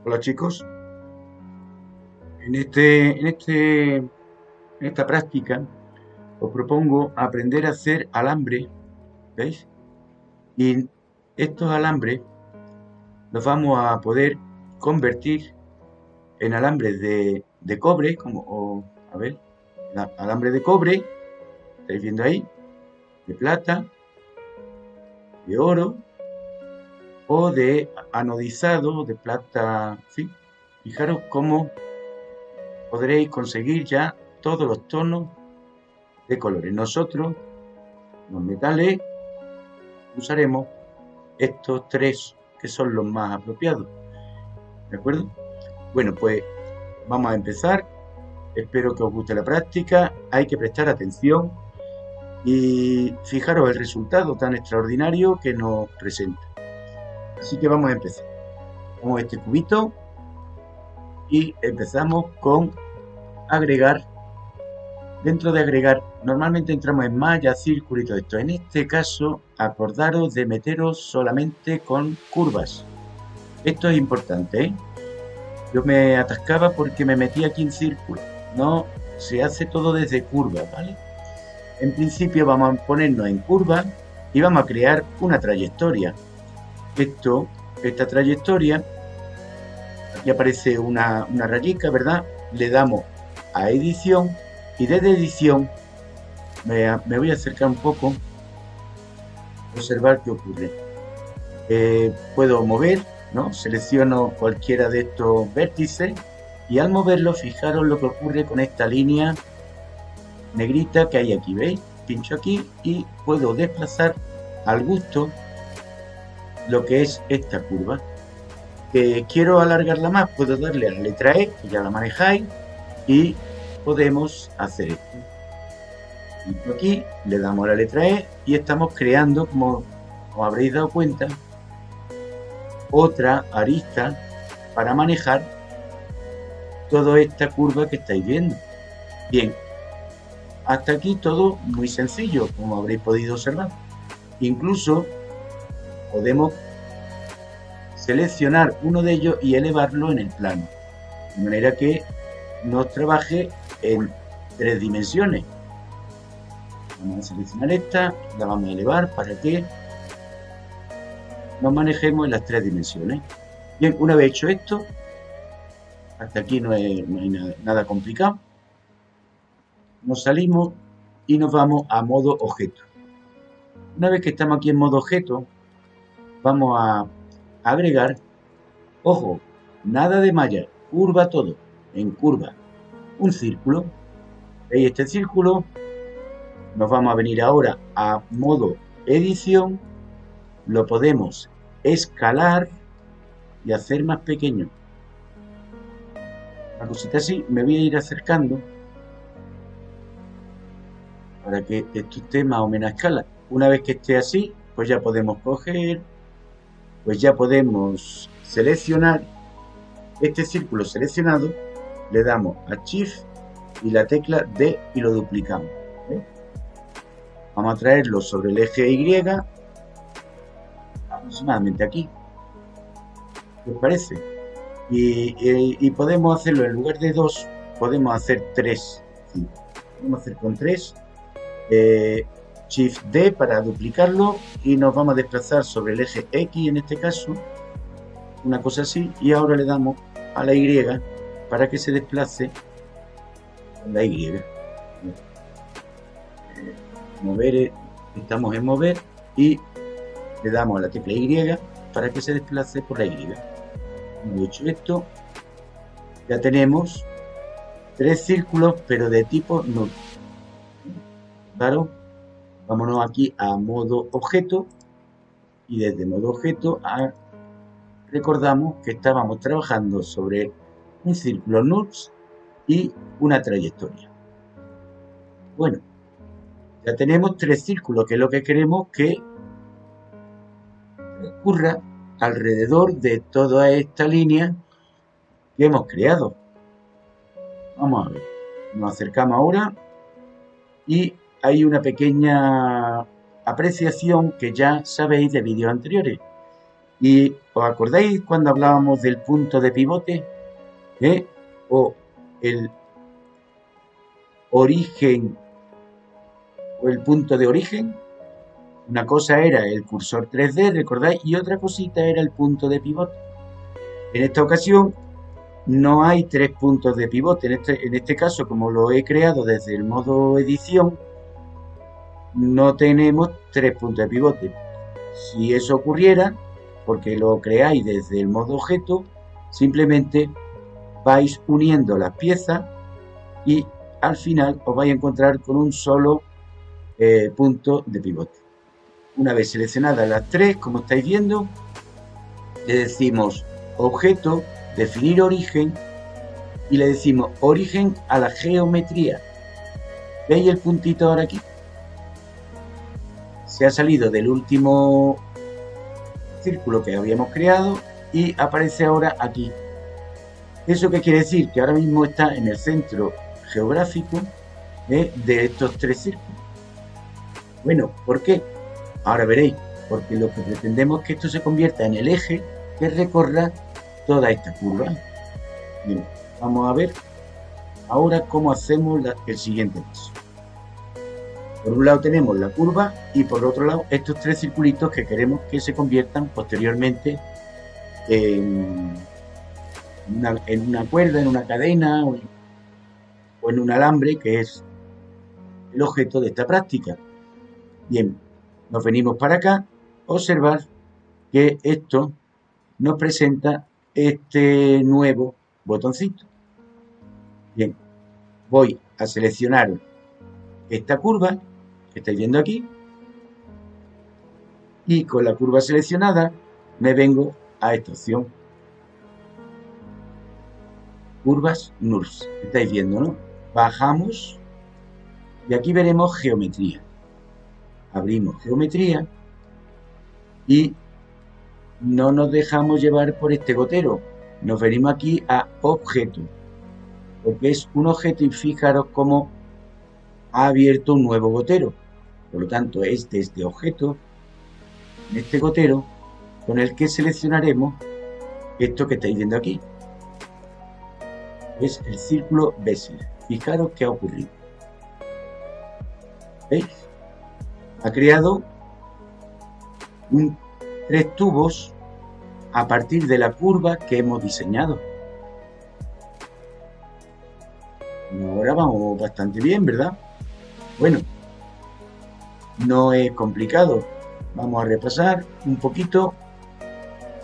Hola chicos, en este, en este, en esta práctica os propongo aprender a hacer alambre, ¿veis? Y estos alambres los vamos a poder convertir en alambres de cobre, a ver, alambre de cobre, estáis viendo ahí, de plata, de oro o de anodizado, de plata, en fin. Fijaros cómo podréis conseguir ya todos los tonos de colores. Nosotros, los metales, usaremos estos tres que son los más apropiados. ¿De acuerdo? Bueno, pues vamos a empezar. Espero que os guste la práctica. Hay que prestar atención y fijaros el resultado tan extraordinario que nos presenta. Así que vamos a empezar. Vamos a este cubito y empezamos con agregar. Dentro de agregar, normalmente entramos en malla, círculo y todo esto. En este caso, acordaros de meteros solamente con curvas. Esto es importante, ¿eh? Yo me atascaba porque me metí aquí en círculo. No, se hace todo desde curva, ¿vale? En principio vamos a ponernos en curva y vamos a crear una trayectoria. Esta trayectoria, aquí aparece una rayica, ¿verdad? Le damos a edición y desde edición me voy a acercar un poco, observar qué ocurre. Puedo mover, ¿no? Selecciono cualquiera de estos vértices y al moverlo, fijaros lo que ocurre con esta línea negrita que hay aquí, ¿veis? Pincho aquí y puedo desplazar al gusto lo que es esta curva. Quiero alargarla más, puedo darle a la letra E, que ya la manejáis, y podemos hacer esto. Pincho aquí, le damos a la letra E y estamos creando, como os habréis dado cuenta, otra arista para manejar toda esta curva que estáis viendo. Bien, hasta aquí todo muy sencillo, como habréis podido observar. Incluso podemos seleccionar uno de ellos y elevarlo en el plano, de manera que nos trabaje en 3 dimensiones. Vamos a seleccionar esta, la vamos a elevar para que nos manejemos en las 3 dimensiones. Bien, una vez hecho esto, hasta aquí no hay nada complicado, nos salimos y nos vamos a modo objeto. Una vez que estamos aquí en modo objeto, vamos a agregar, ojo, nada de malla, curva todo, en curva, un círculo. ¿Veis este círculo? Nos vamos a venir ahora a modo edición, lo podemos escalar y hacer más pequeño. Una cosita así, me voy a ir acercando para que esto esté más o menos a escala. Una vez que esté así, pues ya podemos coger, pues ya podemos seleccionar este círculo seleccionado, le damos a Shift y la tecla D y lo duplicamos. ¿Ves? Vamos a traerlo sobre el eje Y, aproximadamente aquí. ¿Qué os parece? Y podemos hacerlo en lugar de 2, podemos hacer 3. ¿Sí? Podemos hacer con 3. Shift D para duplicarlo y nos vamos a desplazar sobre el eje X en este caso, una cosa así, y ahora le damos a la Y para que se desplace la Y. Mover, estamos en mover y le damos a la tecla Y para que se desplace por la Y. Hemos hecho esto, ya tenemos 3 círculos pero de tipo null. Claro, vámonos aquí a modo objeto y desde modo objeto recordamos que estábamos trabajando sobre un círculo null y una trayectoria. Bueno, ya tenemos 3 círculos, que es lo que queremos que ocurra alrededor de toda esta línea que hemos creado. Vamos a ver, nos acercamos ahora y hay una pequeña apreciación que ya sabéis de vídeos anteriores. ¿Y os acordáis cuando hablábamos del punto de pivote? ¿Eh? O el origen o el punto de origen. Una cosa era el cursor 3D, ¿recordáis? Y otra cosita era el punto de pivote. En esta ocasión no hay 3 puntos de pivote. En este caso, como lo he creado desde el modo edición, no tenemos 3 puntos de pivote. Si eso ocurriera, porque lo creáis desde el modo objeto, simplemente vais uniendo las piezas y al final os vais a encontrar con un solo punto de pivote. Una vez seleccionadas las 3, como estáis viendo, le decimos objeto, definir origen y le decimos origen a la geometría. ¿Veis el puntito ahora aquí? Se ha salido del último círculo que habíamos creado y aparece ahora aquí. ¿Eso qué quiere decir? Que ahora mismo está en el centro geográfico de estos 3 círculos. Bueno, ¿por qué? Ahora veréis, porque lo que pretendemos es que esto se convierta en el eje que recorra toda esta curva. Bien, vamos a ver ahora cómo hacemos el siguiente paso. Por un lado tenemos la curva y por otro lado estos 3 circulitos que queremos que se conviertan posteriormente en una cuerda, en una cadena o en un alambre, que es el objeto de esta práctica. Bien, nos venimos para acá, observar que esto nos presenta este nuevo botoncito. Bien, voy a seleccionar esta curva que estáis viendo aquí y con la curva seleccionada me vengo a esta opción. Curvas NURBS, estáis viendo, ¿no? Bajamos y aquí veremos geometría. Abrimos geometría y no nos dejamos llevar por este gotero. Nos venimos aquí a objeto, porque es un objeto y fijaros cómo ha abierto un nuevo gotero. Por lo tanto, este es de objeto, en este gotero, con el que seleccionaremos esto que estáis viendo aquí. Es el círculo Bézier. Fijaros qué ha ocurrido. ¿Veis? Ha creado 3 tubos a partir de la curva que hemos diseñado. Ahora vamos bastante bien, ¿verdad? Bueno, no es complicado. Vamos a repasar un poquito.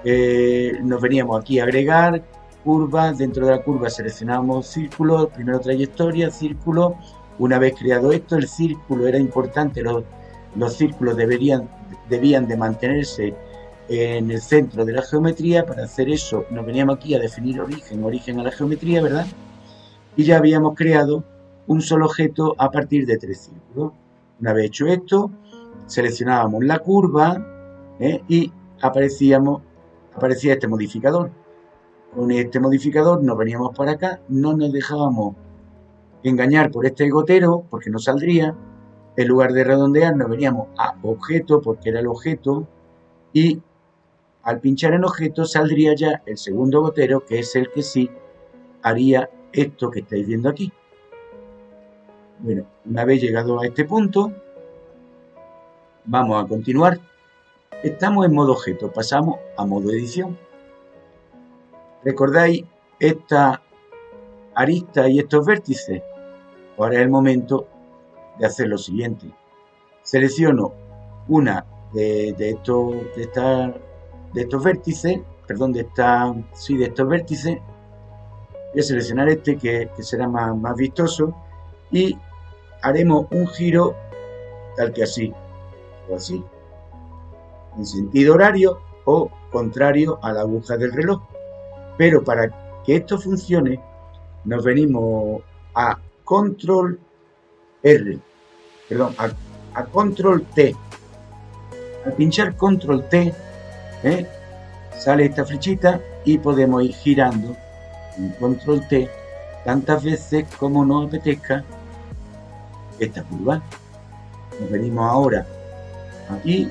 Nos veníamos aquí a agregar curvas. Dentro de la curva seleccionamos círculo, primero trayectoria, círculo. Una vez creado esto, el círculo era importante. Los círculos debían de mantenerse en el centro de la geometría. Para hacer eso nos veníamos aquí a definir origen a la geometría, ¿verdad? Y ya habíamos creado un solo objeto a partir de 3 círculos. Una vez hecho esto, seleccionábamos la curva y aparecía este modificador. Con este modificador nos veníamos para acá, no nos dejábamos engañar por este gotero porque no saldría. En lugar de redondear nos veníamos a objeto porque era el objeto y al pinchar en objeto saldría ya el segundo gotero, que es el que sí haría esto que estáis viendo aquí. Bueno, una vez llegado a este punto, vamos a continuar. Estamos en modo objeto, pasamos a modo edición. ¿Recordáis esta arista y estos vértices? Ahora es el momento de hacer lo siguiente. Selecciono una de estos vértices, perdón, de estos vértices. Voy a seleccionar este que será más vistoso y haremos un giro tal que así, o así, en sentido horario o contrario a la aguja del reloj. Pero para que esto funcione, nos venimos a Control R, perdón, a Control T. Al pinchar Control T, sale esta flechita y podemos ir girando en Control T tantas veces como nos apetezca esta curva. Nos venimos ahora aquí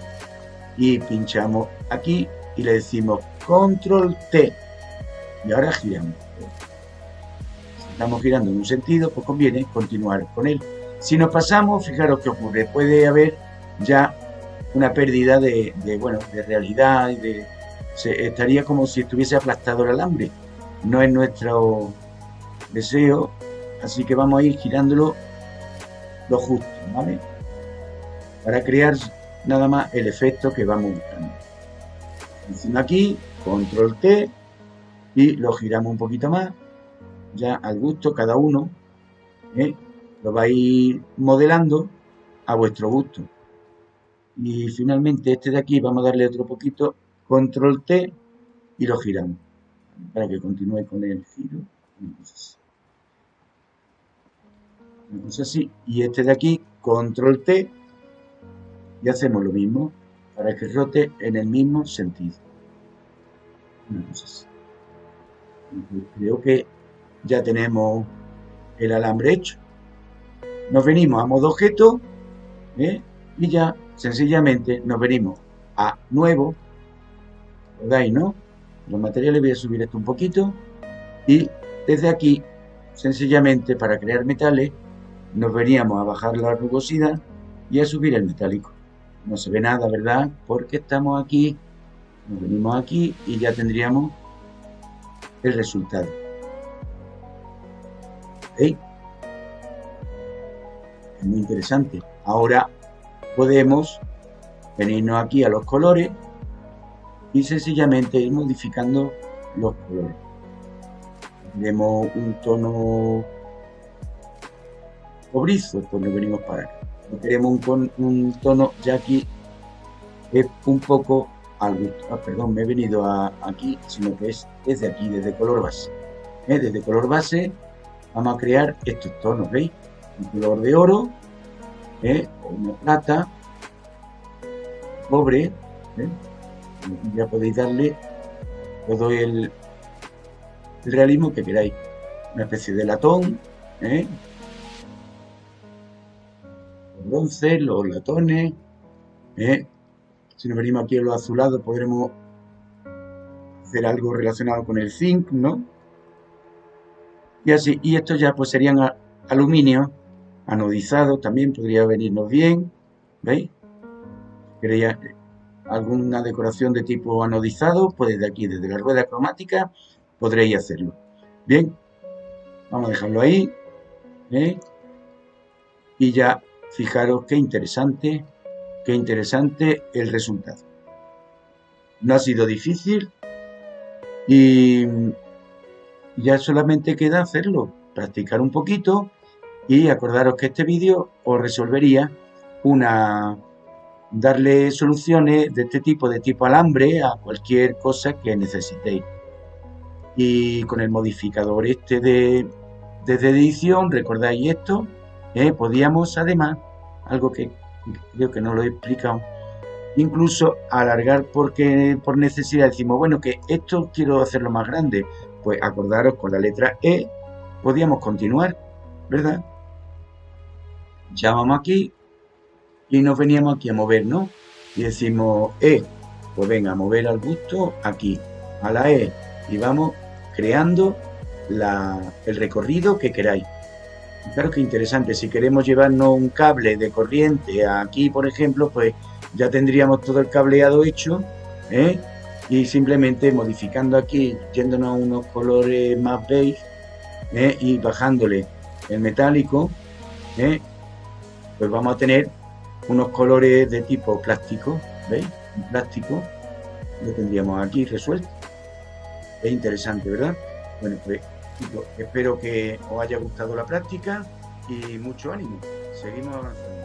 y pinchamos aquí y le decimos control T y ahora giramos. Si estamos girando en un sentido, pues conviene continuar con él. Si nos pasamos, fijaros qué ocurre, puede haber ya una pérdida de realidad y estaría como si estuviese aplastado el alambre. No es nuestro deseo, así que vamos a ir girándolo lo justo, ¿vale? Para crear nada más el efecto que vamos buscando. Encima aquí, control T y lo giramos un poquito más, ya al gusto cada uno, lo vais modelando a vuestro gusto. Y finalmente este de aquí vamos a darle otro poquito, control T y lo giramos para que continúe con el giro. Una cosa así. Y este de aquí, control T y hacemos lo mismo para que rote en el mismo sentido. Una cosa así. Creo que ya tenemos el alambre hecho. Nos venimos a modo objeto y ya sencillamente nos venimos a nuevo. ¿Veis, no? Los materiales, voy a subir esto un poquito y desde aquí sencillamente para crear metales nos veníamos a bajar la rugosidad y a subir el metálico. No se ve nada, ¿verdad? Porque estamos aquí, nos venimos aquí y ya tendríamos el resultado. ¿Veis? Es muy interesante. Ahora podemos venirnos aquí a los colores y sencillamente ir modificando los colores. Tenemos un tono cobrizo, pues nos venimos para acá. No queremos un tono, ya aquí es un poco al gusto. Perdón, me he venido aquí, sino que es desde aquí, desde color base. Desde color base vamos a crear estos tonos, ¿veis? Un color de oro, o una plata, cobre, ya podéis darle todo el realismo que queráis. Una especie de latón, bronce, los latones, si nos venimos aquí a los azulados podremos hacer algo relacionado con el zinc, ¿no? Y así, y estos ya pues serían aluminio anodizado, también podría venirnos bien, ¿veis? ¿Queréis alguna decoración de tipo anodizado? Pues desde aquí, desde la rueda cromática, podréis hacerlo. Bien, vamos a dejarlo ahí, y ya fijaros qué interesante el resultado. No ha sido difícil y ya solamente queda hacerlo, practicar un poquito y acordaros que este vídeo os resolvería darle soluciones de este tipo, de tipo alambre, a cualquier cosa que necesitéis. Y con el modificador este desde edición, recordáis esto, podíamos además, algo que creo que no lo he explicado, incluso alargar por necesidad. Decimos, bueno, que esto quiero hacerlo más grande, pues acordaros con la letra E, podíamos continuar, ¿verdad? Ya vamos aquí y nos veníamos aquí a mover, ¿no? Y decimos pues venga, a mover al gusto aquí, a la E, y vamos creando el recorrido que queráis. Claro que interesante, si queremos llevarnos un cable de corriente aquí, por ejemplo, pues ya tendríamos todo el cableado hecho, y simplemente modificando aquí, yéndonos a unos colores más beige, y bajándole el metálico, pues vamos a tener unos colores de tipo plástico, ¿veis? Un plástico lo tendríamos aquí resuelto. Es interesante, ¿verdad? Bueno, pues espero que os haya gustado la práctica y mucho ánimo. Seguimos avanzando.